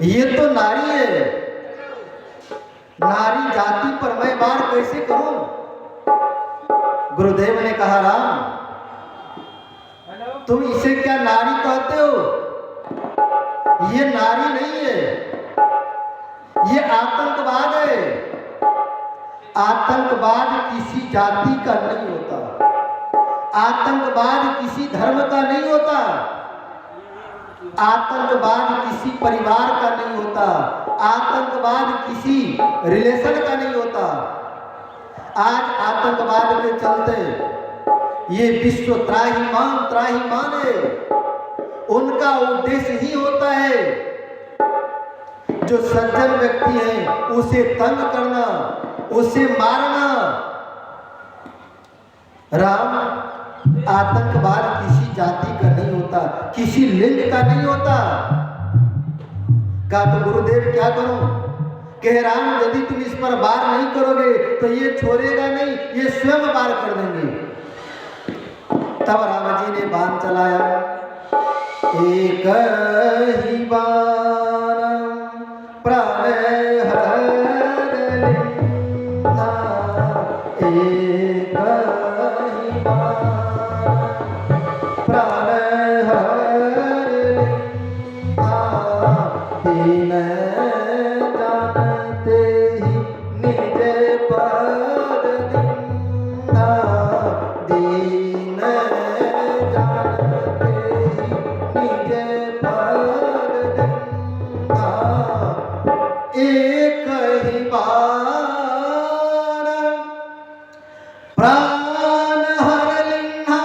ये तो नारी है, नारी जाति पर मैं वार कैसे करूं? गुरुदेव ने कहा, राम तुम इसे क्या नारी कहते हो? ये नारी नहीं है, ये आतंकवाद है। आतंकवाद किसी जाति का नहीं होता, आतंकवाद किसी धर्म का नहीं होता, आतंकवाद किसी परिवार का नहीं होता, आतंकवाद किसी रिलेशन का नहीं होता। आज आतंकवाद के चलते ये विश्व त्राहिमाम है। उनका उद्देश्य ही होता है जो सज्जन व्यक्ति है उसे तंग करना, उसे मारना। राम, आतंकवाद किसी जाति का नहीं होता, किसी लिंग का नहीं होता। कहा तो गुरुदेव क्या करूं? कह राम यदि तुम इस पर वार नहीं करोगे तो ये छोड़ेगा नहीं, ये स्वयं वार कर देंगे। तब राम जी ने बाण चलाया, एक ही बाण प्राण हर लेना, एक ही बाण प्राण हर लेना, दीन जानते ही निज पद दीना, दीन जानते ही निज पद दीना, एक ही बाण प्राण हर लिन्हा,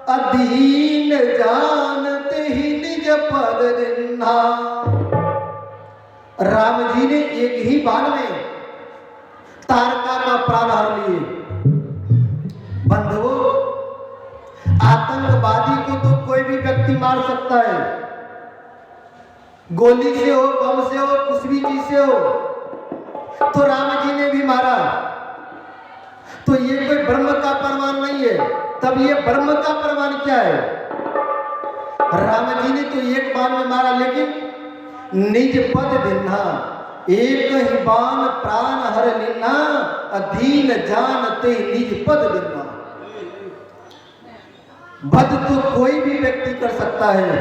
अधीन जानते ही निज पद दिन्हा। राम जी ने एक ही बाण में तारका का प्राण हर लिए। बंधुओं, आतंकवादी को तो कोई भी व्यक्ति मार सकता है, गोली से हो, बम से हो, कुछ भी चीज से हो। तो राम जी ने भी मारा। तो ये कोई ब्रह्म का प्रमाण नहीं है। तब ये ब्रह्म का प्रमाण क्या है? राम जी ने तो एक बाण में मारा, लेकिन निज पद दिन्हा, एक ही बाण प्राण हर लिन्हा, अधीन जानते निज पद दिन्हा। वध तो कोई भी व्यक्ति कर सकता है,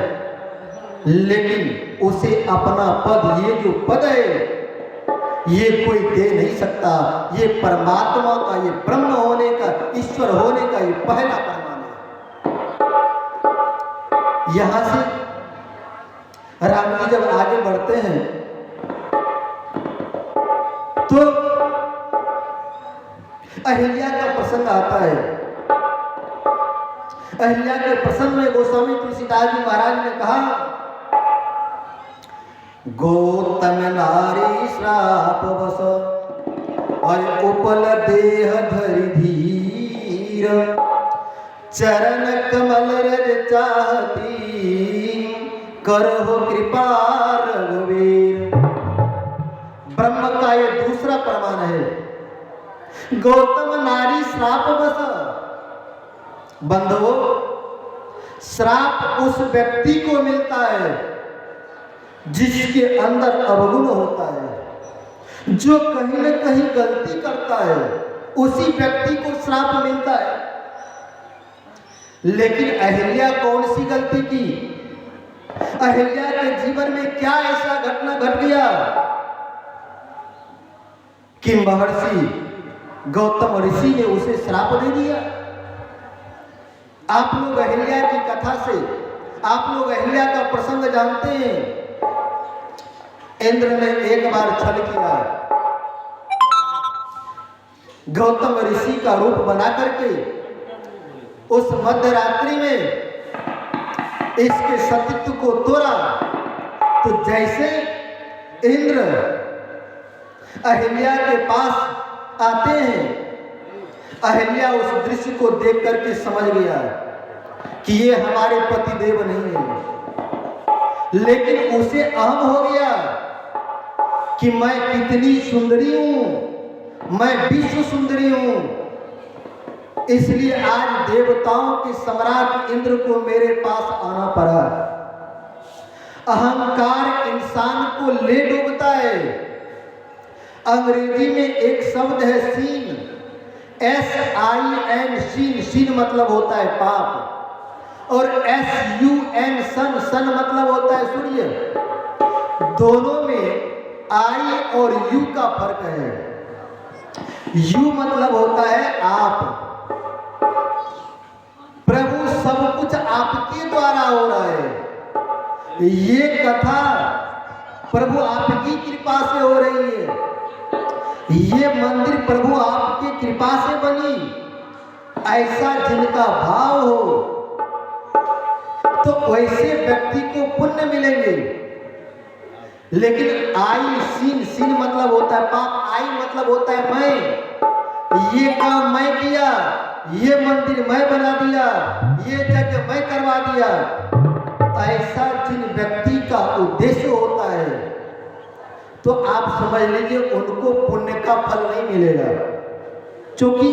लेकिन उसे अपना पद, ये जो पद है ये कोई दे नहीं सकता। ये परमात्मा का, ये ब्रह्म होने का, ईश्वर होने का ये पहला प्रमाण है। यहां से राम जी जब आगे बढ़ते हैं तो अहिल्या का प्रसंग आता है। अहिल्या के प्रसंग में गोस्वामी तुलसीदास जी महाराज ने कहा, गौतम नारी श्राप बस और उपल देह धरि धीर, चरण कमल रज चाहती, करहो कृपा रघुवीर। ब्रह्म का ये दूसरा प्रमाण है। गौतम नारी श्राप बस। बंधुओं, श्राप उस व्यक्ति को मिलता है जिसके अंदर अवगुण होता है, जो कहीं न कहीं गलती करता है, उसी व्यक्ति को श्राप मिलता है। लेकिन अहिल्या कौन सी गलती की? अहिल्या के जीवन में क्या ऐसा घटना घट गया कि महर्षि गौतम ऋषि ने उसे श्राप दे दिया? आप लोग अहिल्या की कथा से, आप लोग अहिल्या का प्रसंग जानते हैं। इंद्र ने एक बार छल किया, गौतम ऋषि का रूप बना करके उस मध्य रात्रि में इसके सतीत्व को तोड़ा। तो जैसे इंद्र अहिल्या के पास आते हैं, अहिल्या उस दृश्य को देख करके समझ गया कि ये हमारे पति देव नहीं है। लेकिन उसे अहम हो गया कि मैं कितनी सुंदरी हूं, मैं विश्व सुंदरी हूं। इसलिए आज देवताओं के सम्राट इंद्र को मेरे पास आना पड़ा। अहंकार इंसान को ले डूबता है। अंग्रेजी में एक शब्द है सीन, SIN, सीन, सीन मतलब होता है पाप, और SUN, सन, सन मतलब होता है सूर्य। दोनों में I और U का फर्क है। U मतलब होता है आप। प्रभु सब कुछ आपके द्वारा हो रहा है। ये कथा प्रभु आपकी कृपा से हो रही है। ये मंदिर प्रभु आपकी कृपा से बनी। ऐसा जिनका भाव हो तो वैसे व्यक्ति को पुण्य मिलेंगे। लेकिन आई, सीन, सीन मतलब होता है पाप, आई मतलब होता है मैं। ये काम मैं किया, ये मंदिर मैं बना दिया, ये जगह मैं करवा दिया। ऐसा जिन व्यक्ति का उद्देश्य होता है तो आप समझ लीजिए उनको पुण्य का फल नहीं मिलेगा। क्योंकि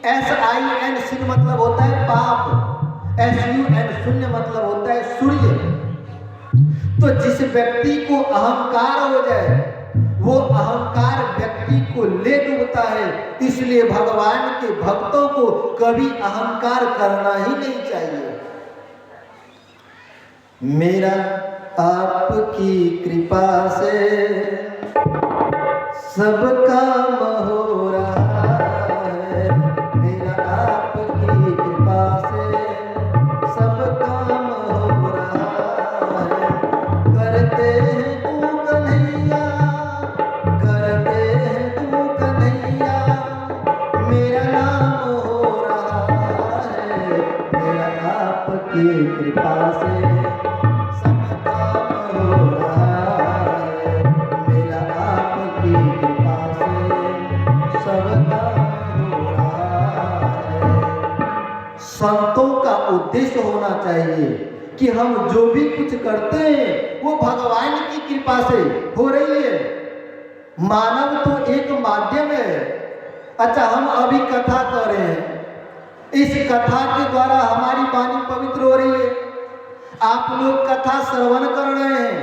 SIN, सीन मतलब होता है पाप, SUN, शून्य मतलब होता है सूर्य। तो जिस व्यक्ति को अहंकार हो जाए वो अहंकार व्यक्ति को ले डूबता है। इसलिए भगवान के भक्तों को कभी अहंकार करना ही नहीं चाहिए। मेरा आपकी कृपा से सब काम हो रहा है। मेरा आपकी कृपा से सब काम हो रहा है। करते हैं तू कन्हैया, करते हैं तू कन्हैया, मेरा नाम हो रहा है। मेरा आपकी कृपा से सब काम हो रहा है। मेरा आपकी कृपा से सब काम हो रहा है। संतों का उद्देश्य होना चाहिए कि हम जो भी कुछ करते हैं वो भगवान की कृपा से हो रही है। मानव तो एक माध्यम है। अच्छा, हम अभी कथा कर रहे हैं, इस कथा के द्वारा हमारी वाणी पवित्र हो रही है। आप लोग कथा श्रवण कर रहे हैं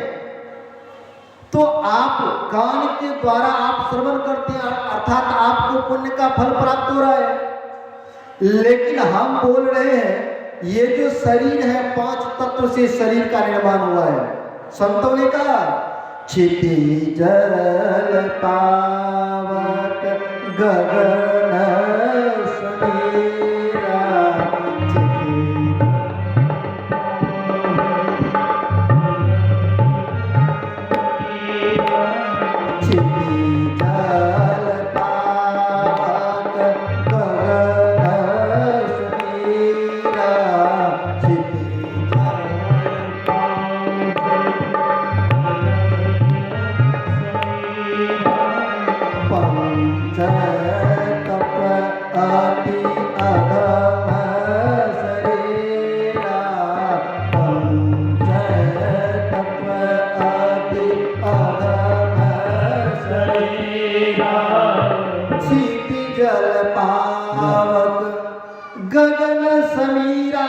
तो आप कान के द्वारा आप श्रवण करते हैं, अर्थात आपको पुण्य का फल प्राप्त हो रहा है। लेकिन हम बोल रहे हैं ये जो शरीर है 5 तत्व से शरीर का निर्माण हुआ है। संतों ने कहा क्षिति जल पावक गगन समीरा, क्षिति जल पावक गगन समीरा, क्षिति पंच तप अति अधम शरीरा, पंच तप अति अधम शरीरा, क्षिति जल पावक गगन समीरा,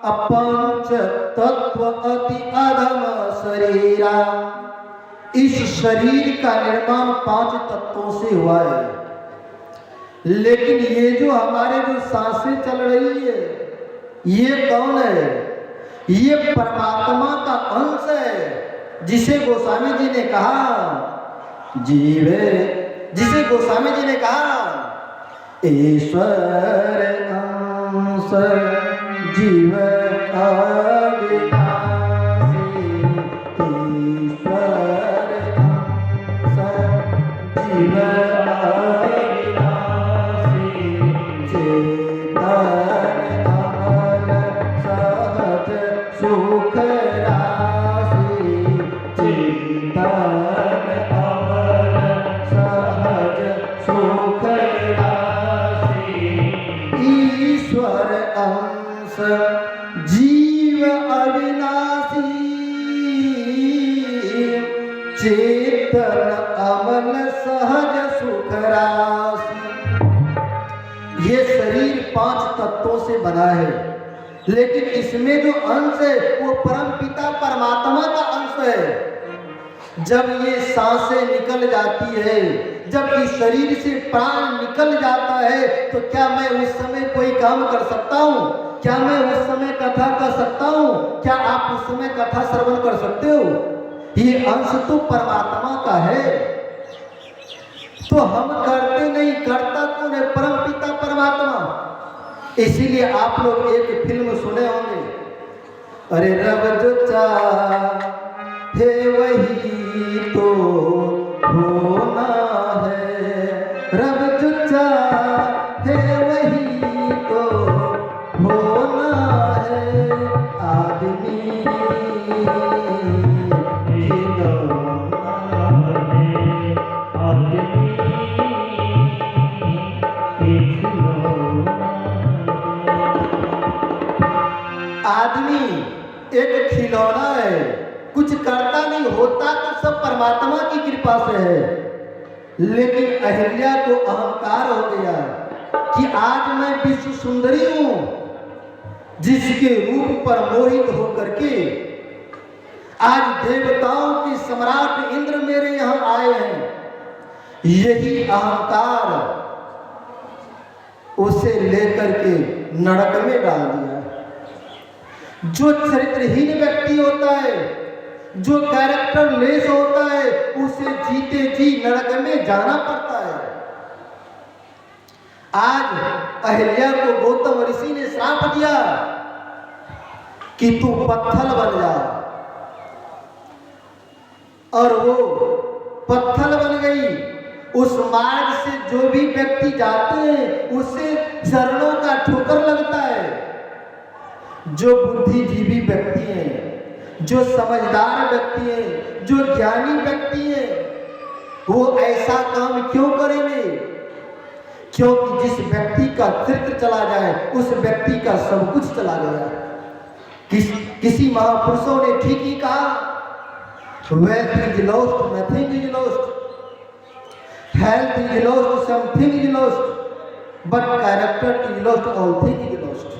अपंच तत्व अति अधम शरीरा। इस शरीर का निर्माण 5 तत्वों से हुआ है। लेकिन ये जो हमारे जो सांसें चल रही है ये कौन है? ये परमात्मा का अंश है, जिसे गोस्वामी जी ने कहा जीवे, जिसे गोस्वामी जी ने कहा ईश्वर अंश जीव अविनाशी, ईश्वर अंश जीव अविनाशी, चेतन अमल सहज सुख राशि, चेतन अमल सहज सुख राशि, ईश्वर अंश जीव अविनाशी, चेतन अमल सहज सुख राशि। ये शरीर 5 तत्वों से बना है। लेकिन इसमें जो अंश है वो परम पिता परमात्मा का अंश है। जब ये सांसें निकल जाती है, जब इस शरीर से प्राण निकल जाता है, तो क्या मैं उस समय कोई काम कर सकता हूँ? क्या मैं उस समय कथा कर सकता हूँ? क्या आप उस समय कथा श्रवण कर सकते हो? ये अंश तो परमात्मा का है, तो हम करते नहीं, करता कौन है? परम पिता परमात्मा। इसीलिए आप लोग एक फिल्म सुने होंगे, अरे रब जो चाहे वही तो होना है, रब जो चाहे वही तो होना है, आदमी आदमी एक खिलौना है, कुछ करता नहीं, होता तो सब परमात्मा की कृपा से है। लेकिन अहिल्या को अहंकार हो गया कि आज मैं विश्व सुंदरी हूं, जिसके रूप पर मोहित होकर के आज देवताओं के सम्राट इंद्र मेरे यहां आए हैं। यही अहंकार उसे लेकर के नरक में डाल दिया। जो चरित्रहीन व्यक्ति होता है, जो कैरेक्टर लेस होता है, उसे जीते जी नरक में जाना पड़ता है। आज अहिल्या को गौतम ऋषि ने श्राप दिया कि तू पत्थर बन जा, और वो पत्थर बन गई। उस मार्ग से जो भी व्यक्ति जाते हैं उसे चरणों का ठोकर लगता है। जो बुद्धिजीवी व्यक्ति हैं, जो समझदार व्यक्ति हैं, जो ज्ञानी व्यक्ति हैं, वो ऐसा काम क्यों करेंगे? क्योंकि जिस व्यक्ति का चरित्र चला जाए उस व्यक्ति का सब कुछ चला गया। किसी महापुरुषों ने ठीक ही कहा, wealth is lost, nothing is lost, health is lost, something is lost, but character is lost, all things is lost।